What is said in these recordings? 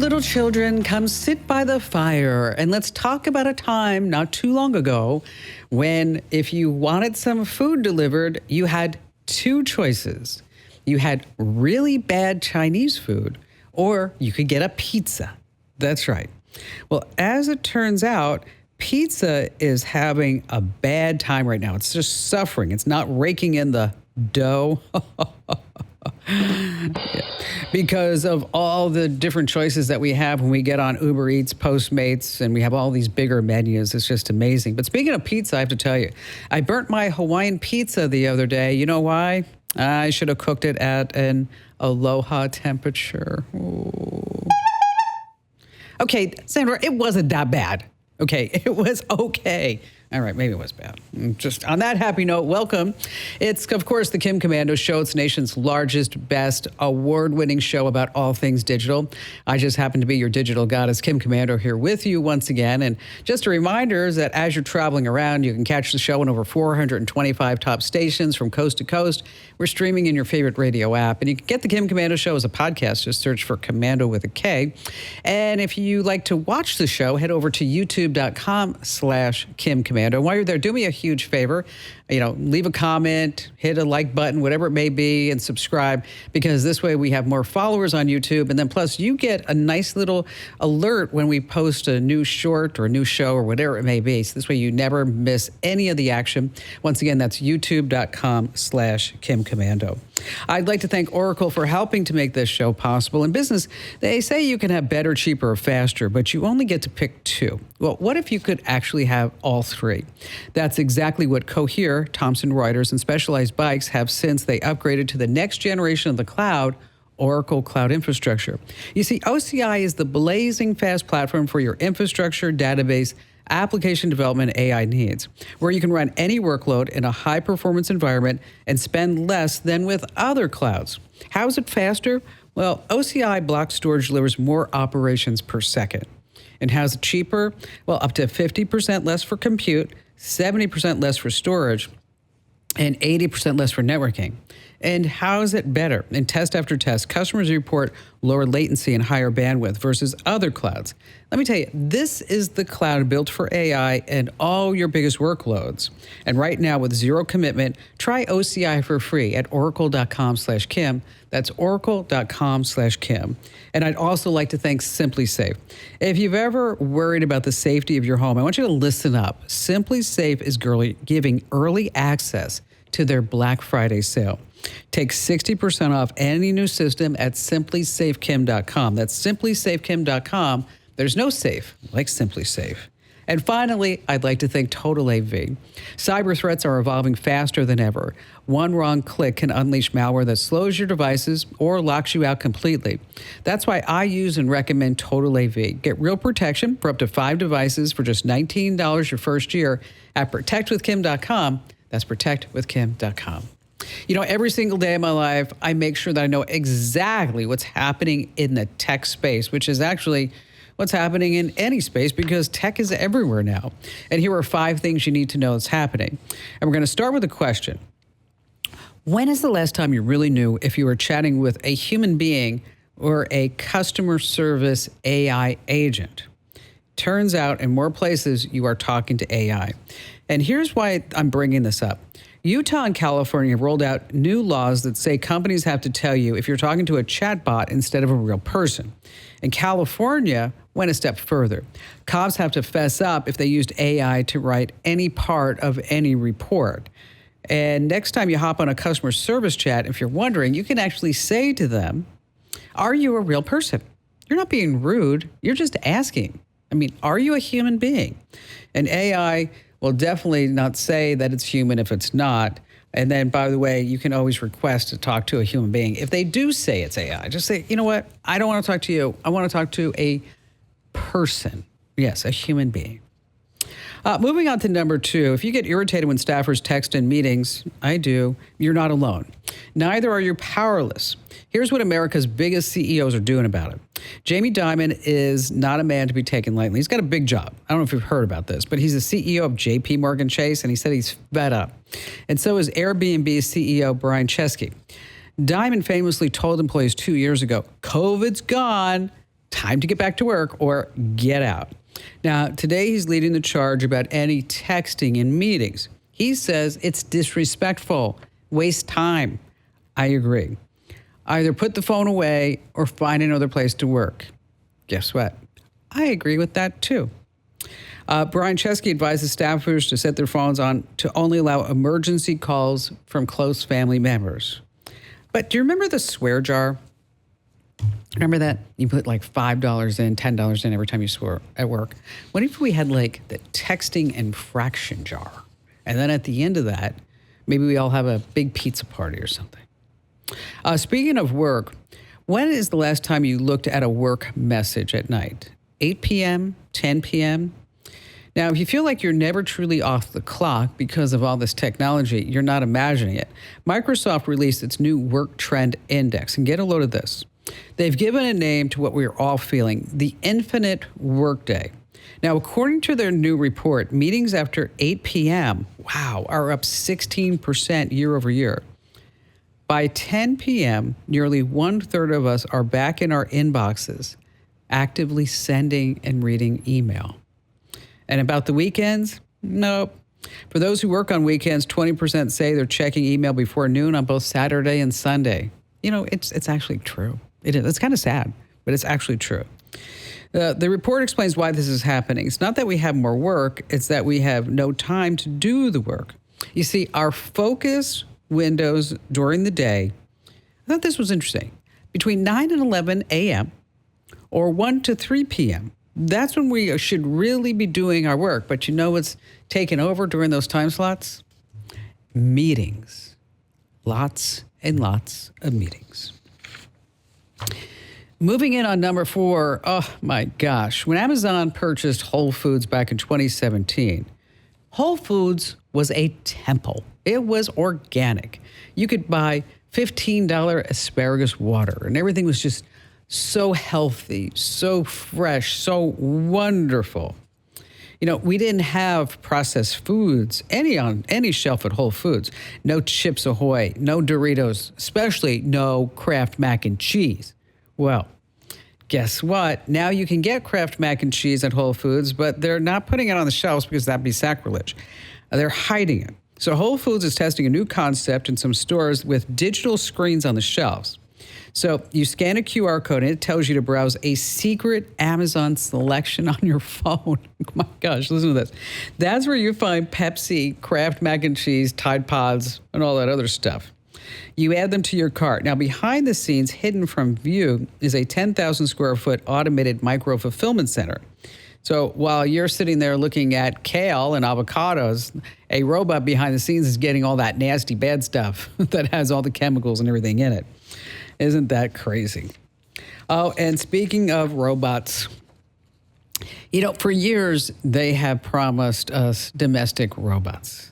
little children, come sit by the fire and let's talk about a time not too long ago when if you wanted some food delivered, you had two choices. You had really bad Chinese food or you could get a pizza. That's right. Well, as it turns out, pizza is having a bad time right now. It's just suffering. It's not raking in the dough. Yeah. Because of all the different choices that we have when we get on Uber Eats, Postmates, and we have all these bigger menus. It's just amazing. But speaking of pizza, I have to tell you, I burnt my Hawaiian pizza the other day. You know why? I should have cooked it at an aloha temperature. Ooh. Okay, Sandra, it wasn't that bad. Okay, it was okay. All right, maybe it was bad. Just on that happy note, welcome. It's, of course, the Kim Komando Show. It's the nation's largest, best, award-winning show about all things digital. I just happen to be your digital goddess, Kim Komando, here with you once again. And just a reminder is that as you're traveling around, you can catch the show on over 425 top stations from coast to coast. We're streaming in your favorite radio app. And you can get the Kim Komando Show as a podcast. Just search for Komando with a K. And if you like to watch the show, head over to youtube.com/Kim Komando. While you're there, do me a huge favor. Leave a comment, hit a like button, whatever it may be, and subscribe, because this way we have more followers on YouTube. And then plus you get a nice little alert when we post a new short or a new show or whatever it may be. So this way you never miss any of the action. Once again, that's youtube.com/Kim Komando. I'd like to thank Oracle for helping to make this show possible. In business, they say you can have better, cheaper, or faster, but you only get to pick two. Well, what if you could actually have all three? That's exactly what Cohere, Thomson Reuters, and Specialized Bikes have since they upgraded to the next generation of the cloud, Oracle Cloud Infrastructure. You see, OCI is the blazing fast platform for your infrastructure, database, application development, AI needs, where you can run any workload in a high-performance environment and spend less than with other clouds. How is it faster? Well, OCI block storage delivers more operations per second. And how's it cheaper? Well, up to 50% less for compute, 70% less for storage, and 80% less for networking. And how is it better? In test after test, customers report lower latency and higher bandwidth versus other clouds. Let me tell you, this is the cloud built for AI and all your biggest workloads. And right now, with zero commitment, try OCI for free at oracle.com/Kim. That's oracle.com/Kim. And I'd also like to thank SimpliSafe. If you've ever worried about the safety of your home, I want you to listen up. SimpliSafe is giving early access to their Black Friday sale. Take 60% off any new system at simplysafekim.com. That's simplysafekim.com. There's no safe like SimpliSafe. And finally, I'd like to thank Total AV. Cyber threats are evolving faster than ever. One wrong click can unleash malware that slows your devices or locks you out completely. That's why I use and recommend Total AV. Get real protection for up to 5 devices for just $19 your first year at protectwithkim.com. That's protectwithkim.com. Every single day of my life, I make sure that I know exactly what's happening in the tech space, which is actually what's happening in any space because tech is everywhere now. And here are 5 things you need to know that's happening. And we're going to start with a question. When is the last time you really knew if you were chatting with a human being or a customer service AI agent? Turns out in more places you are talking to AI. And here's why I'm bringing this up. Utah and California have rolled out new laws that say companies have to tell you if you're talking to a chatbot instead of a real person. And California went a step further. Cops have to fess up if they used AI to write any part of any report. And next time you hop on a customer service chat, if you're wondering, you can actually say to them, are you a real person? You're not being rude. You're just asking. Are you a human being? And AI will definitely not say that it's human if it's not. And then, by the way, you can always request to talk to a human being. If they do say it's AI, just say, you know what? I don't want to talk to you. I want to talk to a person. Yes, a human being. Moving on to number 2, if you get irritated when staffers text in meetings, I do, you're not alone. Neither are you powerless. Here's what America's biggest CEOs are doing about it. Jamie Dimon is not a man to be taken lightly. He's got a big job. I don't know if you've heard about this, but he's the CEO of J.P. Morgan Chase, and he said he's fed up. And so is Airbnb's CEO, Brian Chesky. Dimon famously told employees 2 years ago, COVID's gone. time to get back to work or get out. Now, today he's leading the charge about any texting in meetings. He says it's disrespectful, waste time. I agree. Either put the phone away or find another place to work. Guess what? I agree with that too. Brian Chesky advises staffers to set their phones on to only allow emergency calls from close family members. But do you remember the swear jar? Remember that? You put like $5 in, $10 in every time you swear at work. What if we had like the texting infraction jar? And then at the end of that, maybe we all have a big pizza party or something. Speaking of work, when is the last time you looked at a work message at night? 8 p.m., 10 p.m.? Now, if you feel like you're never truly off the clock because of all this technology, you're not imagining it. Microsoft released its new Work Trend Index, and get a load of this. They've given a name to what we're all feeling, the infinite workday. Now, according to their new report, meetings after 8 p.m., are up 16% year over year. By 10 p.m., nearly 1/3 of us are back in our inboxes, actively sending and reading email. And about the weekends? Nope. For those who work on weekends, 20% say they're checking email before noon on both Saturday and Sunday. You know, it's actually true. It is. It's kind of sad, but it's actually true. The report explains why this is happening. It's not that we have more work, it's that we have no time to do the work. You see, our focus windows during the day, I thought this was interesting, between 9 and 11 a.m. or 1 to 3 p.m., that's when we should really be doing our work. But you know what's taken over during those time slots? Meetings. Lots and lots of meetings. Moving in on number 4, oh my gosh. When Amazon purchased Whole Foods back in 2017, Whole Foods was a temple. It was organic. You could buy $15 asparagus water, and everything was just so healthy, so fresh, so wonderful. You know, we didn't have processed foods on any shelf at Whole Foods. No Chips Ahoy, no Doritos, especially no Kraft mac and cheese. Well, guess what? Now you can get Kraft mac and cheese at Whole Foods, but they're not putting it on the shelves because that'd be sacrilege. They're hiding it. So Whole Foods is testing a new concept in some stores with digital screens on the shelves. So you scan a QR code and it tells you to browse a secret Amazon selection on your phone. Oh my gosh, listen to this. That's where you find Pepsi, Kraft mac and cheese, Tide Pods, and all that other stuff. You add them to your cart. Now, behind the scenes, hidden from view, is a 10,000 square foot automated micro-fulfillment center. So while you're sitting there looking at kale and avocados, a robot behind the scenes is getting all that nasty, bad stuff that has all the chemicals and everything in it. Isn't that crazy? Oh, and speaking of robots, you know, for years, they have promised us domestic robots,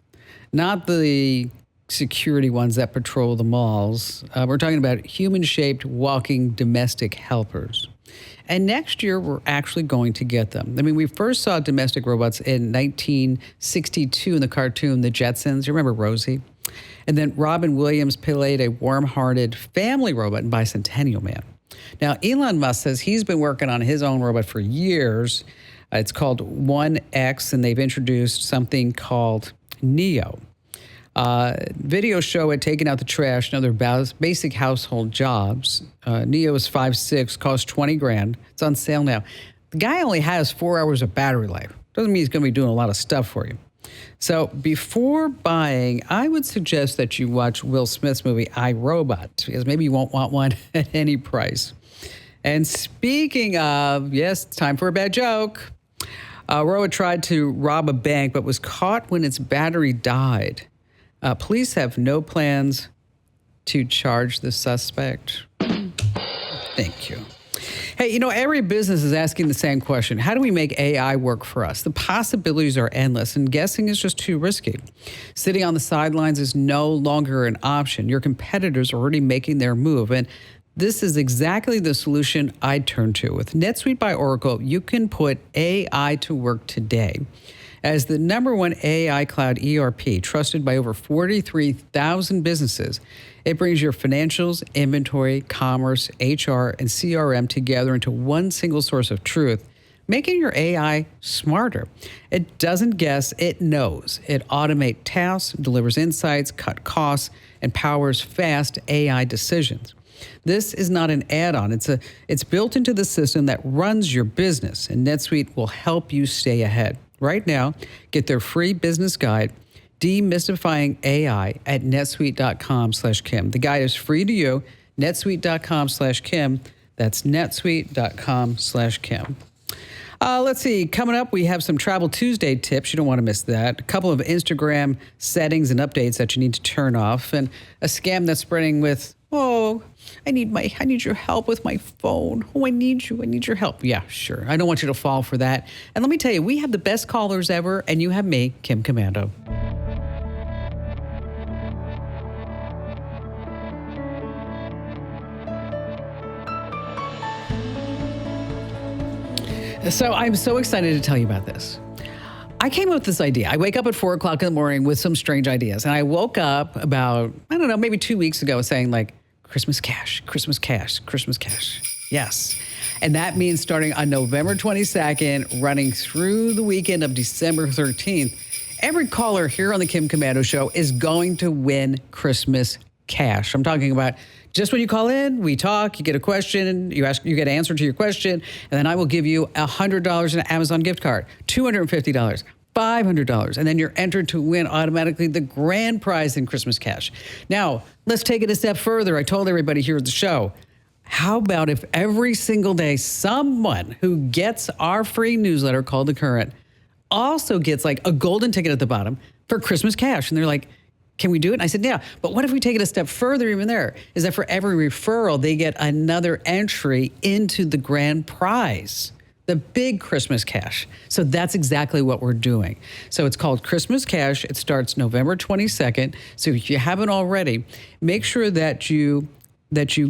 not the security ones that patrol the malls. We're talking about human-shaped walking domestic helpers. And next year, we're actually going to get them. I mean, we first saw domestic robots in 1962 in the cartoon The Jetsons. You remember Rosie? And then Robin Williams played a warm-hearted family robot in Bicentennial Man. Now, Elon Musk says he's been working on his own robot for years. It's called 1X, and they've introduced something called Neo. Videos show it taking out the trash and other basic household jobs. Neo is 5'6", costs $20,000. It's on sale now. The guy only has 4 hours of battery life. Doesn't mean he's going to be doing a lot of stuff for you. So before buying, I would suggest that you watch Will Smith's movie I, Robot, because maybe you won't want one at any price. And speaking of, yes, it's time for a bad joke. Roa tried to rob a bank but was caught when its battery died. Police have no plans to charge the suspect. Thank you. Hey, you know, every business is asking the same question. How do we make AI work for us? The possibilities are endless, and guessing is just too risky. Sitting on the sidelines is no longer an option. Your competitors are already making their move, and this is exactly the solution I'd turn to. With NetSuite by Oracle, you can put AI to work today. As the #1 AI cloud ERP trusted by over 43,000 businesses, it brings your financials, inventory, commerce, HR, and CRM together into one single source of truth, making your AI smarter. It doesn't guess, it knows. It automates tasks, delivers insights, cut costs, and powers fast AI decisions. This is not an add-on. It's built into the system that runs your business, and NetSuite will help you stay ahead. Right now, get their free business guide, Demystifying AI, at netsuite.com/Kim. The guide is free to you, netsuite.com/Kim. That's netsuite.com/Kim. Let's see. Coming up, we have some Travel Tuesday tips. You don't want to miss that. A couple of Instagram settings and updates that you need to turn off, and a scam that's spreading with, oh, I need your help with my phone. Oh, I need your help. Yeah, sure. I don't want you to fall for that. And let me tell you, we have the best callers ever, and you have me, Kim Komando. So I'm so excited to tell you about this. I came up with this idea. I wake up at 4 o'clock in the morning with some strange ideas. And I woke up about, I don't know, maybe 2 weeks ago saying like, Christmas cash, Christmas cash, Christmas cash. Yes. And that means starting on November 22nd, running through the weekend of December 13th, every caller here on the Kim Komando Show is going to win Christmas cash. I'm talking about just when you call in, we talk, you get a question, you get an answer to your question, and then I will give you $100 in an Amazon gift card, $250, $500, and then you're entered to win automatically the grand prize in Christmas cash. Now, let's take it a step further. I told everybody here at the show, how about if every single day someone who gets our free newsletter called The Current also gets like a golden ticket at the bottom for Christmas cash? And they're like, can we do it? And I said, yeah, but what if we take it a step further even there? Is that for every referral, they get another entry into the grand prize, the big Christmas cash. So that's exactly what we're doing. So it's called Christmas Cash. It starts November 22nd. So if you haven't already, make sure that you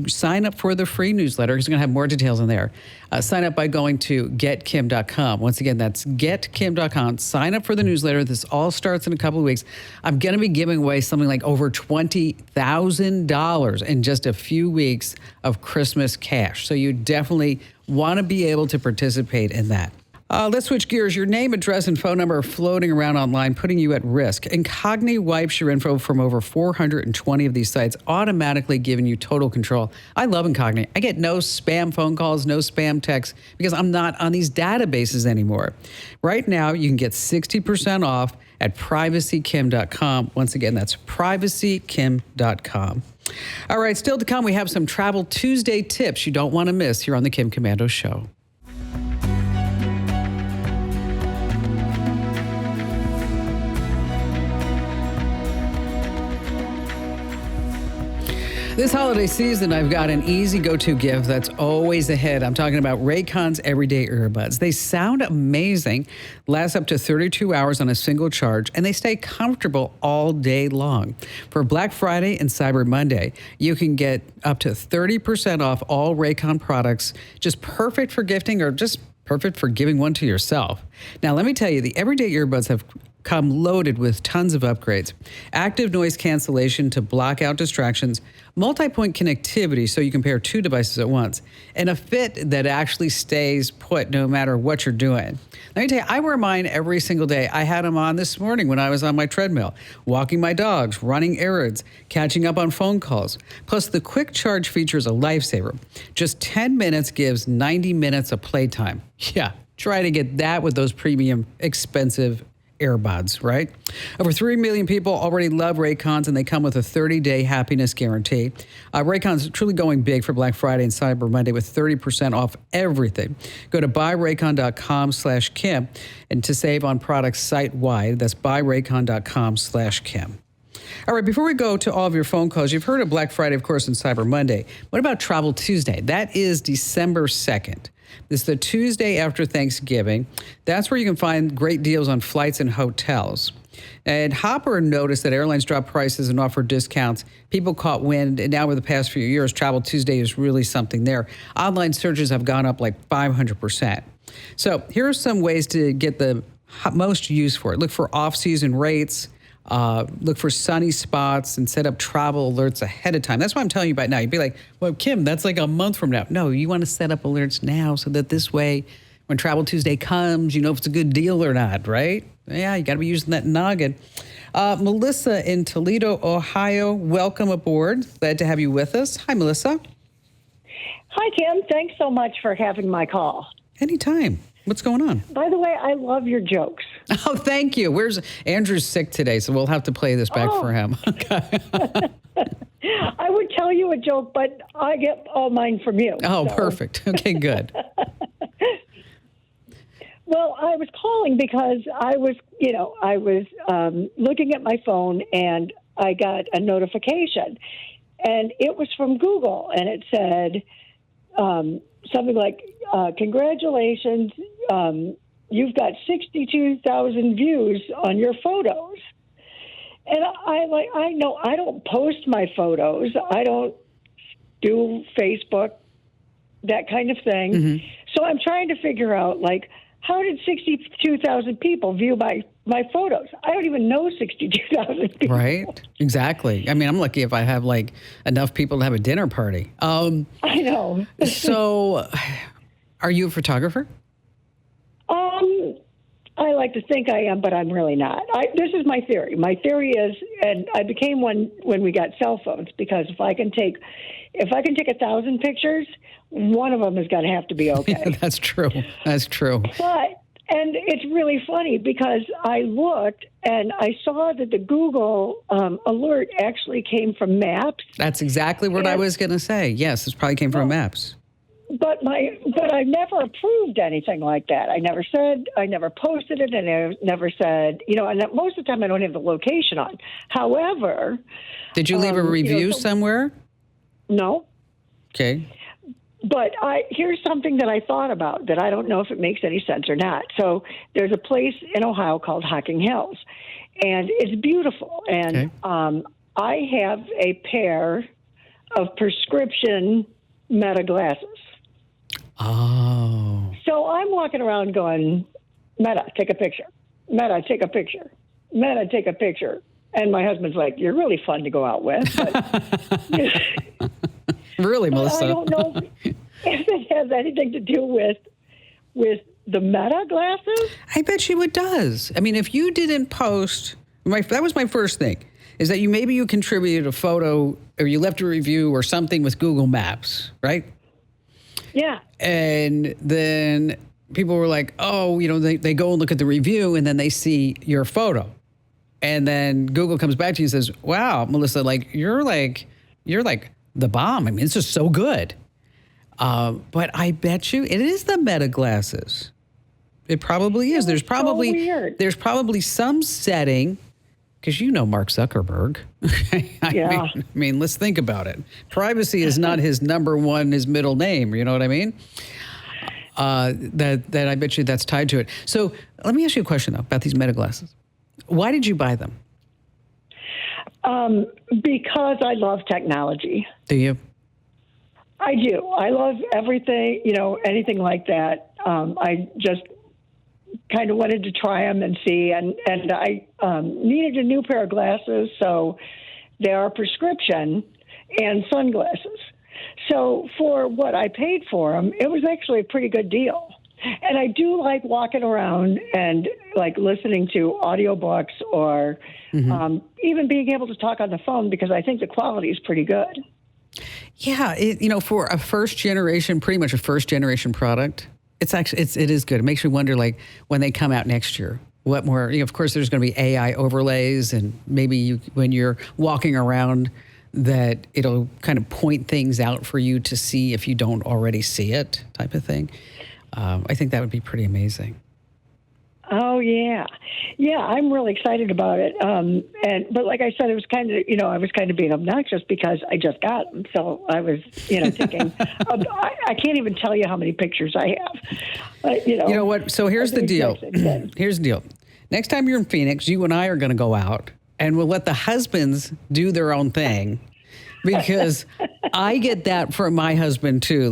sign up for the free newsletter, because we're going to have more details in there. Sign up by going to getkim.com. Once again, that's getkim.com. Sign up for the newsletter. This all starts in a couple of weeks. I'm going to be giving away something like over $20,000 in just a few weeks of Christmas cash. So you definitely want to be able to participate in that. Let's switch gears. Your name, address, and phone number are floating around online, putting you at risk. Incogni wipes your info from over 420 of these sites, automatically giving you total control. I love Incogni. I get no spam phone calls, no spam texts, because I'm not on these databases anymore. Right now, you can get 60% off at privacykim.com. Once again, that's privacykim.com. All right, still to come, we have some Travel Tuesday tips you don't want to miss here on the Kim Komando Show. This holiday season, I've got an easy go-to gift that's always a hit. I'm talking about Raycon's Everyday Earbuds. They sound amazing, last up to 32 hours on a single charge, and they stay comfortable all day long. For Black Friday and Cyber Monday, you can get up to 30% off all Raycon products, just perfect for gifting or just perfect for giving one to yourself. Now, let me tell you, the Everyday Earbuds have come loaded with tons of upgrades. Active noise cancellation to block out distractions, multi-point connectivity so you can pair two devices at once, and a fit that actually stays put no matter what you're doing. Let me tell you, I wear mine every single day. I had them on this morning when I was on my treadmill, walking my dogs, running errands, catching up on phone calls. Plus, the quick charge feature is a lifesaver. Just 10 minutes gives 90 minutes of playtime. Yeah, try to get that with those premium, expensive earbuds, right? Over 3 million people already love Raycons, and they come with a 30-day happiness guarantee. Raycon's truly going big for Black Friday and Cyber Monday with 30% off everything. Go to buyraycon.com/Kim and to save on products site-wide. That's buyraycon.com/Kim. All right, before we go to all of your phone calls, you've heard of Black Friday, of course, and Cyber Monday. What about Travel Tuesday? That is December 2nd. This is the Tuesday after Thanksgiving. That's where you can find great deals on flights and hotels. And Hopper noticed that airlines dropped prices and offered discounts. People caught wind, and now over the past few years, Travel Tuesday is really something there. Online searches have gone up like 500%. So here are some ways to get the most used for it. Look for off-season rates. Look for sunny spots and set up travel alerts ahead of time. That's what I'm telling you about now. You'd be like, well, Kim, that's like a month from now. No, you want to set up alerts now so that this way, when Travel Tuesday comes, you know if it's a good deal or not, right? Yeah, you got to be using that noggin. Melissa in Toledo, Ohio, welcome aboard. Glad to have you with us. Hi, Melissa. Hi, Kim. Thanks so much for having my call. Anytime. What's going on? By the way, I love your jokes. Oh, thank you. Andrew's sick today, so we'll have to play this back for him. Okay. I would tell you a joke, but I get all mine from you. Oh, so. Perfect. Okay, good. Well, I was calling because I was looking at my phone and I got a notification, and it was from Google, and it said something like, congratulations, you've got 62,000 views on your photos. And I know I don't post my photos. I don't do Facebook, that kind of thing. Mm-hmm. So I'm trying to figure out, how did 62,000 people view my photos? I don't even know 62,000 people. Right, exactly. I mean, I'm lucky if I have enough people to have a dinner party. I know. So, are you a photographer? I like to think I am, but I'm really not. This is my theory. My theory is, and I became one when we got cell phones, because if I can take 1,000 pictures, one of them is going to have to be okay. Yeah, that's true. That's true. And it's really funny because I looked and I saw that the Google alert actually came from Maps. That's exactly what I was going to say. Yes, this probably came from Maps. But I never approved anything like that. I never posted it, and I never said, and most of the time I don't have the location on. However, did you leave a review somewhere? No. Okay. But here's something that I thought about that I don't know if it makes any sense or not. So there's a place in Ohio called Hocking Hills, and it's beautiful. And I have a pair of prescription Meta glasses. Oh. So I'm walking around going, Meta, take a picture. Meta, take a picture. Meta, take a picture. And my husband's like, you're really fun to go out with. But, really, Melissa? I don't know if it has anything to do with the Meta glasses. I bet you it does. I mean, if you didn't post, that was my first thing, is that you contributed a photo or you left a review or something with Google Maps, right? Yeah. And then people were like, oh, they go and look at the review and then they see your photo. And then Google comes back to you and says, wow, Melissa, you're the bomb. I mean, it's just so good. But I bet you it is the Meta glasses. It probably is. There's probably some setting, because Mark Zuckerberg. I mean, let's think about it. Privacy is not his his middle name. You know what I mean? That I bet you that's tied to it. So let me ask you a question, though, about these Meta glasses. Why did you buy them? Because I love technology. Do you? I do. I love everything, anything like that. I just kind of wanted to try them and see, and I needed a new pair of glasses, so they are prescription and sunglasses. So for what I paid for them, it was actually a pretty good deal. And I do like walking around and listening to audiobooks or even being able to talk on the phone, because I think the quality is pretty good. Yeah, for a first generation product, it is good. It makes you wonder, when they come out next year, what more? Of course, there's going to be AI overlays, and maybe when you're walking around, that it'll kind of point things out for you to see if you don't already see it, type of thing. I think that would be pretty amazing. Oh, yeah. Yeah, I'm really excited about it. But like I said, it was kind of, I was kind of being obnoxious because I just got them. So I was, thinking, I can't even tell you how many pictures I have. You know what? So here's the deal. Here's the deal. Next time you're in Phoenix, you and I are going to go out, and we'll let the husbands do their own thing, because I get that from my husband too.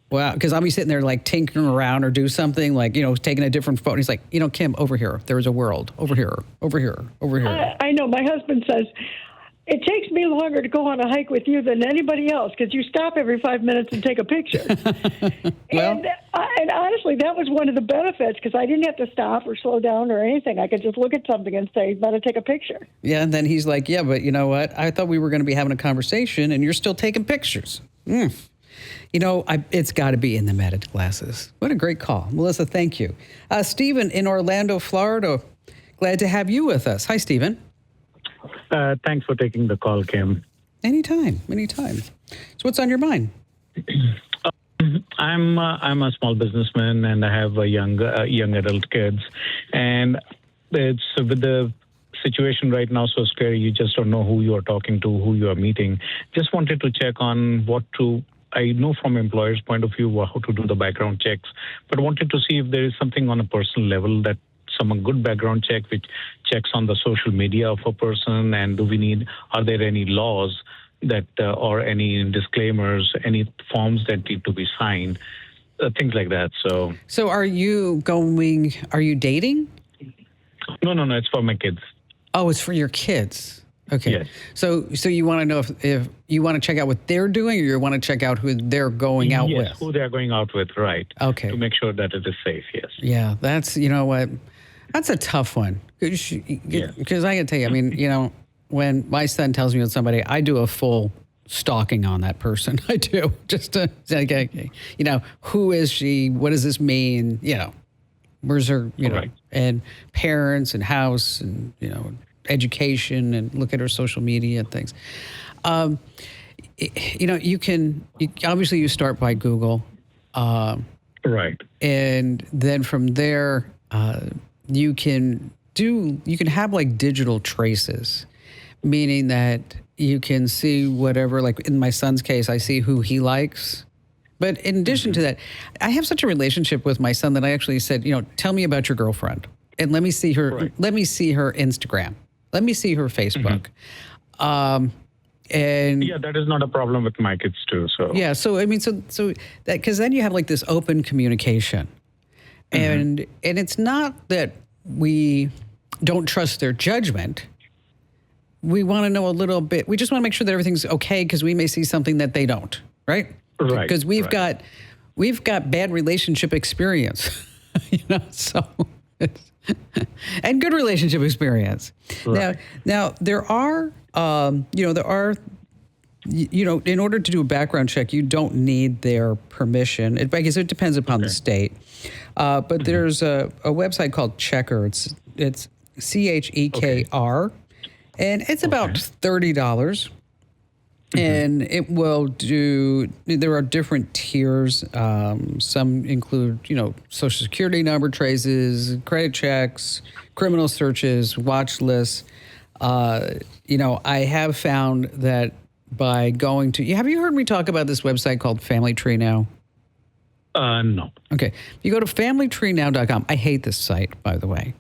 Wow, because I'll be sitting there like tinkering around or do something like, taking a different photo. He's like, Kim, over here. There's a world. Over here, over here, over here. I know. My husband says, it takes me longer to go on a hike with you than anybody else because you stop every 5 minutes and take a picture. and honestly, that was one of the benefits because I didn't have to stop or slow down or anything. I could just look at something and say, better take a picture. Yeah, and then he's like, yeah, but you know what? I thought we were going to be having a conversation and you're still taking pictures. It's got to be in the meta classes. What a great call. Melissa, thank you. Stephen in Orlando, Florida. Glad to have you with us. Hi, Stephen. Thanks for taking the call, Kim. Anytime. So what's on your mind? I'm a small businessman and I have young adult kids, and it's with the situation right now so scary. You just don't know who you are talking to, who you are meeting. Just wanted to check on I know from employer's point of view how to do the background checks, but wanted to see if there is something on a personal level that some good background check which checks on the social media of a person, and are there any laws that or any disclaimers, any forms that need to be signed, things like that. So are you dating? No, it's for my kids. Oh, it's for your kids. Okay. Yes. So you want to know if you want to check out what they're doing, or you want to check out who they're going out with? Who they're going out with, right. Okay. To make sure that it is safe, yes. Yeah, that's, that's a tough one. Because I can tell you, when my son tells me about somebody, I do a full stalking on that person. I do. Just to say, okay, who is she? What does this mean? Where's her, Right. And parents and house and, education, and look at her social media and things. Obviously you start by Google. Right. And then from there, you can have like digital traces, meaning that you can see whatever, like in my son's case, I see who he likes. But in addition to that, I have such a relationship with my son that I actually said, tell me about your girlfriend and let me see her. Right. Let me see her Instagram. Let me see her Facebook. And that is not a problem with my kids too. So yeah, so that because then you have like this open communication, and it's not that we don't trust their judgment. We want to know a little bit. We just want to make sure that everything's okay because we may see something that they don't, right? Right. Because we've got bad relationship experience, so. And good relationship experience. Right. Now there are, in order to do a background check, you don't need their permission. I guess it depends upon the state. But there's a website called Checker. It's CHEKR, and it's about $30. And it will do, there are different tiers. Some include, social security number traces, credit checks, criminal searches, watch lists. I have found that by going to, have you heard me talk about this website called Family Tree Now? No. Okay. If you go to familytreenow.com, I hate this site, by the way,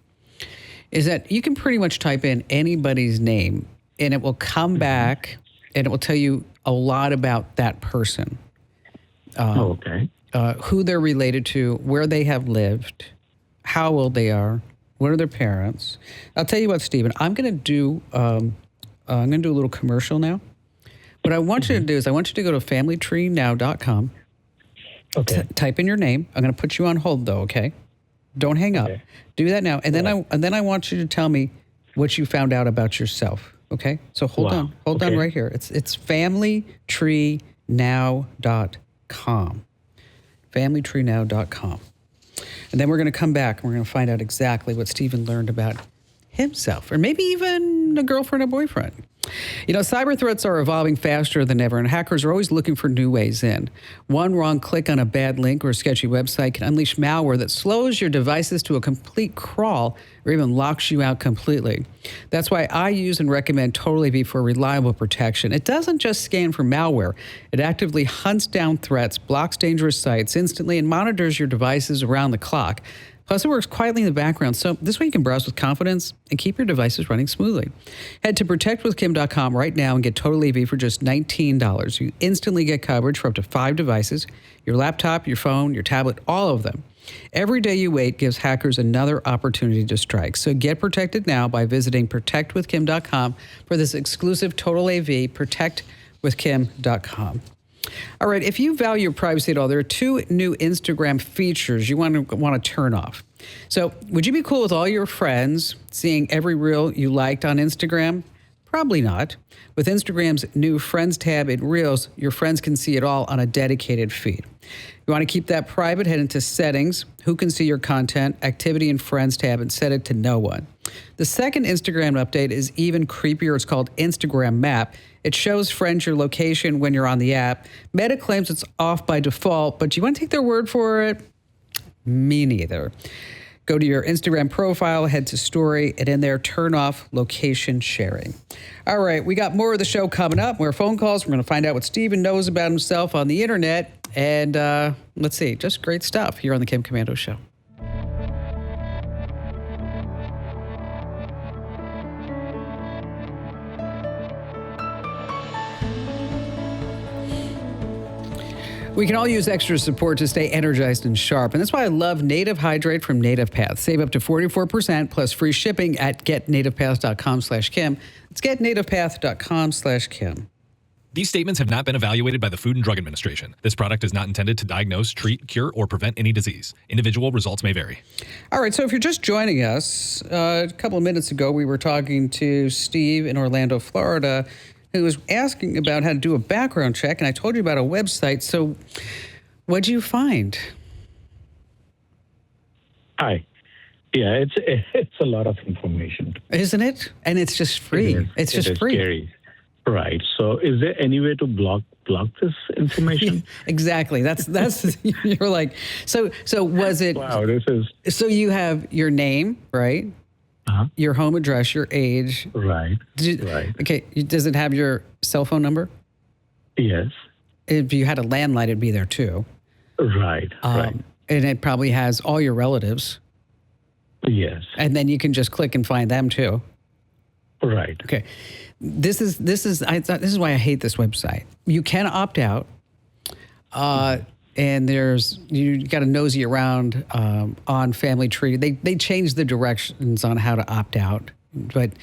is that you can pretty much type in anybody's name and it will come back and it will tell you a lot about that person. Okay. Who they're related to, where they have lived, how old they are, what are their parents. I'll tell you what, Stephen, I'm going to do a little commercial now. What I want you to do is I want you to go to familytreenow.com. Okay. Type in your name. I'm going to put you on hold though, okay? Don't hang up. Do that now. And then I want you to tell me what you found out about yourself. Okay, so hold on right here. It's familytreenow.com. Familytreenow.com. And then we're going to come back and we're going to find out exactly what Stephen learned about himself, or maybe even a girlfriend or boyfriend. Cyber threats are evolving faster than ever, and hackers are always looking for new ways in. One wrong click on a bad link or a sketchy website can unleash malware that slows your devices to a complete crawl or even locks you out completely. That's why I use and recommend Totally Be for reliable protection. It doesn't just scan for malware. It actively hunts down threats, blocks dangerous sites instantly, and monitors your devices around the clock. Plus, it works quietly in the background, so this way you can browse with confidence and keep your devices running smoothly. Head to protectwithkim.com right now and get Total AV for just $19. You instantly get coverage for up to 5 devices, your laptop, your phone, your tablet, all of them. Every day you wait gives hackers another opportunity to strike. So get protected now by visiting protectwithkim.com for this exclusive Total AV, protectwithkim.com. All right, if you value your privacy at all, there are 2 new Instagram features you want to turn off. So would you be cool with all your friends seeing every reel you liked on Instagram? Probably not. With Instagram's new Friends tab in Reels, your friends can see it all on a dedicated feed. You want to keep that private, head into Settings, Who Can See Your Content, Activity and Friends tab, and set it to No One. The second Instagram update is even creepier. It's called Instagram Map. It shows friends your location when you're on the app. Meta claims it's off by default, but you want to take their word for it? Me neither. Go to your Instagram profile, head to Story, and in there, turn off location sharing. All right, we got more of the show coming up. More phone calls. We're going to find out what Steven knows about himself on the internet. And let's see, just great stuff here on the Kim Komando Show. We can all use extra support to stay energized and sharp. And that's why I love Native Hydrate from Native Path. Save up to 44% plus free shipping at getnativepath.com/Kim. It's getnativepath.com/Kim. These statements have not been evaluated by the Food and Drug Administration. This product is not intended to diagnose, treat, cure, or prevent any disease. Individual results may vary. All right, so if you're just joining us, a couple of minutes ago, we were talking to Steve in Orlando, Florida, who was asking about how to do a background check, and I told you about a website. So what'd you find? Hi. Yeah, it's a lot of information. Isn't it? And it's just free. It's just free. Scary. Right. So is there any way to block this information? Exactly. That's you're like, so was it? Wow, this is. So you have your name, right? Uh-huh. Your home address, your age. Right. Right. Okay. Does it have your cell phone number? Yes. If you had a landline, it'd be there too. Right. Right. And it probably has all your relatives. Yes. And then you can just click and find them too. Right. Okay. This is why I hate this website. You can opt out, and you got to nosy around on Family Tree. They changed the directions on how to opt out, but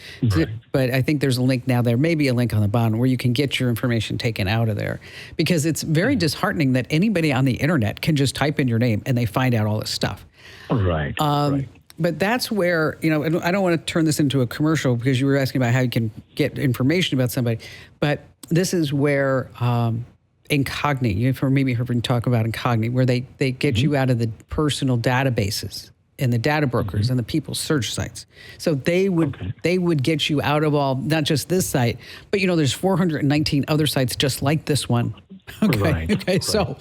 I think there's a link now. There may be a link on the bottom where you can get your information taken out of there, because it's very disheartening that anybody on the internet can just type in your name and they find out all this stuff. Right. Right. But that's where, and I don't want to turn this into a commercial because you were asking about how you can get information about somebody. But this is where Incogni, you've maybe heard me talk about Incogni, where they get you out of the personal databases and the data brokers and the people's search sites. So they would get you out of all, not just this site, but there's 419 other sites just like this one. Okay. Right. Okay. Right. So,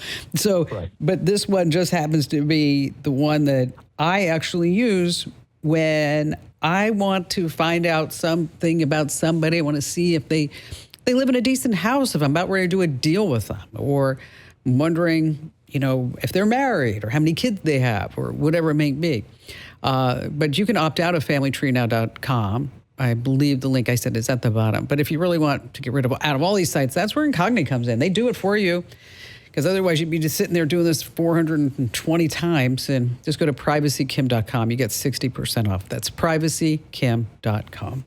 but this one just happens to be the one that I actually use when I want to find out something about somebody. I want to see if they live in a decent house, if I'm about ready to do a deal with them, or I'm wondering, if they're married or how many kids they have or whatever it may be. But you can opt out of familytreenow.com. I believe the link I said is at the bottom. But if you really want to get rid of out of all these sites, that's where Incogni comes in. They do it for you, because otherwise you'd be just sitting there doing this 420 times. And just go to privacykim.com. You get 60% off. That's privacykim.com.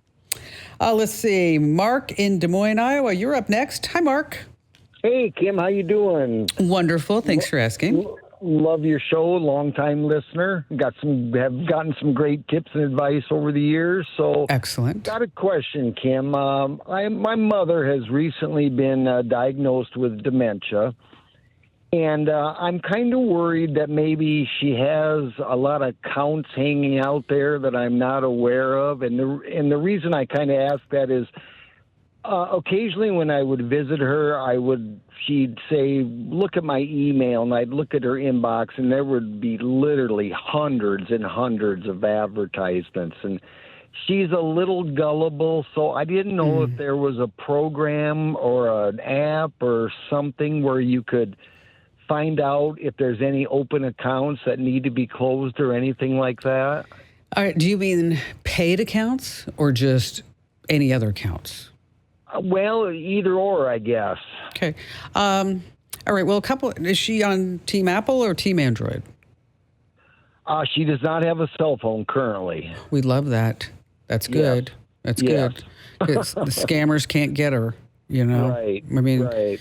Let's see. Mark in Des Moines, Iowa. You're up next. Hi, Mark. Hey, Kim. How you doing? Wonderful. Thanks for asking. Love your show. Long-time listener. Have gotten some great tips and advice over the years. So excellent. Got a question, Kim. My mother has recently been diagnosed with dementia, and I'm kind of worried that maybe she has a lot of accounts hanging out there that I'm not aware of. And the reason I kind of ask that is, occasionally when I would visit her, she'd say, look at my email, and I'd look at her inbox, and there would be literally hundreds and hundreds of advertisements. And she's a little gullible, so I didn't know if there was a program or an app or something where you could find out if there's any open accounts that need to be closed or anything like that? All right. Do you mean paid accounts or just any other accounts? Well, either or, I guess. Okay. All right. Well, is she on Team Apple or Team Android? She does not have a cell phone currently. We love that. That's good. Yes. That's Yes. good. 'Cause the scammers can't get her, you know? Right. I mean, right.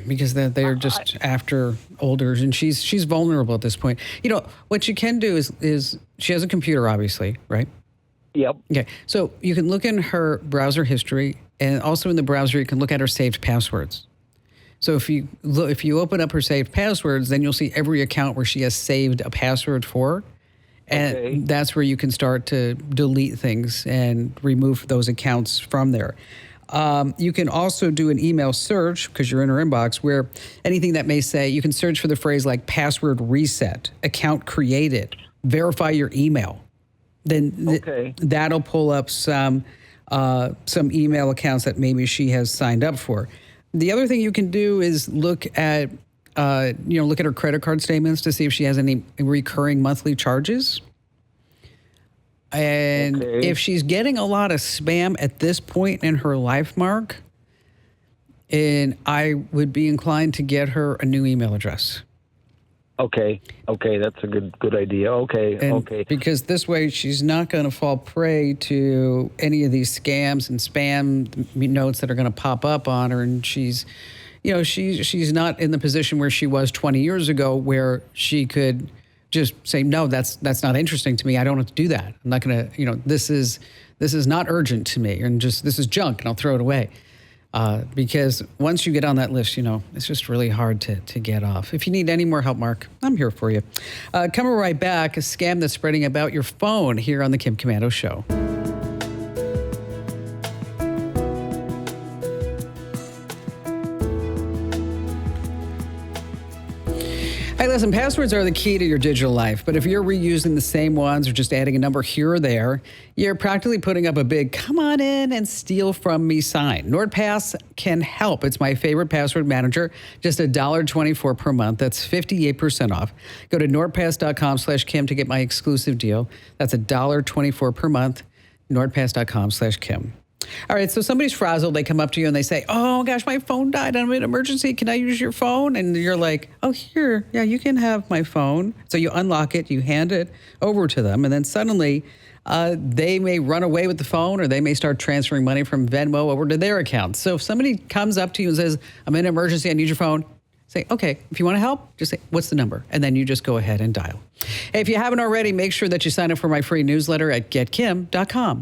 because they're just after older, and she's vulnerable at this point. You know, what you can do is she has a computer, obviously, right? Yep. Okay. So you can look in her browser history, and also in the browser, you can look at her saved passwords. So if you open up her saved passwords, then you'll see every account where she has saved a password for. And that's where you can start to delete things and remove those accounts from there. You can also do an email search, because you're in her inbox, where anything that may say, you can search for the phrase like password reset, account created, verify your email. Then that'll pull up some email accounts that maybe she has signed up for. The other thing you can do is look at her credit card statements to see if she has any recurring monthly charges. And if she's getting a lot of spam at this point in her life, Mark, and I would be inclined to get her a new email address. Okay, that's a good idea. Okay. Because this way she's not going to fall prey to any of these scams and spam notes that are going to pop up on her, and she's not in the position where she was 20 years ago, where she could just say, no, that's not interesting to me. I don't have to do that. I'm not going to, this is not urgent to me, and just this is junk, and I'll throw it away. Because once you get on that list, it's just really hard to get off. If you need any more help, Mark, I'm here for you. Coming right back, a scam that's spreading about your phone here on the Kim Komando Show. Hey, listen, passwords are the key to your digital life, but if you're reusing the same ones or just adding a number here or there, you're practically putting up a big "come on in and steal from me" sign. NordPass can help. It's my favorite password manager, just $1.24 per month. That's 58% off. Go to nordpass.com/Kim to get my exclusive deal. That's $1.24 per month, nordpass.com/Kim. All right, so somebody's frazzled. They come up to you and they say, oh, gosh, my phone died. I'm in an emergency. Can I use your phone? And you're like, oh, here. Yeah, you can have my phone. So you unlock it. You hand it over to them. And then suddenly they may run away with the phone, or they may start transferring money from Venmo over to their account. So if somebody comes up to you and says, I'm in an emergency, I need your phone, say, okay, if you want to help, just say, what's the number? And then you just go ahead and dial. Hey, if you haven't already, make sure that you sign up for my free newsletter at getkim.com.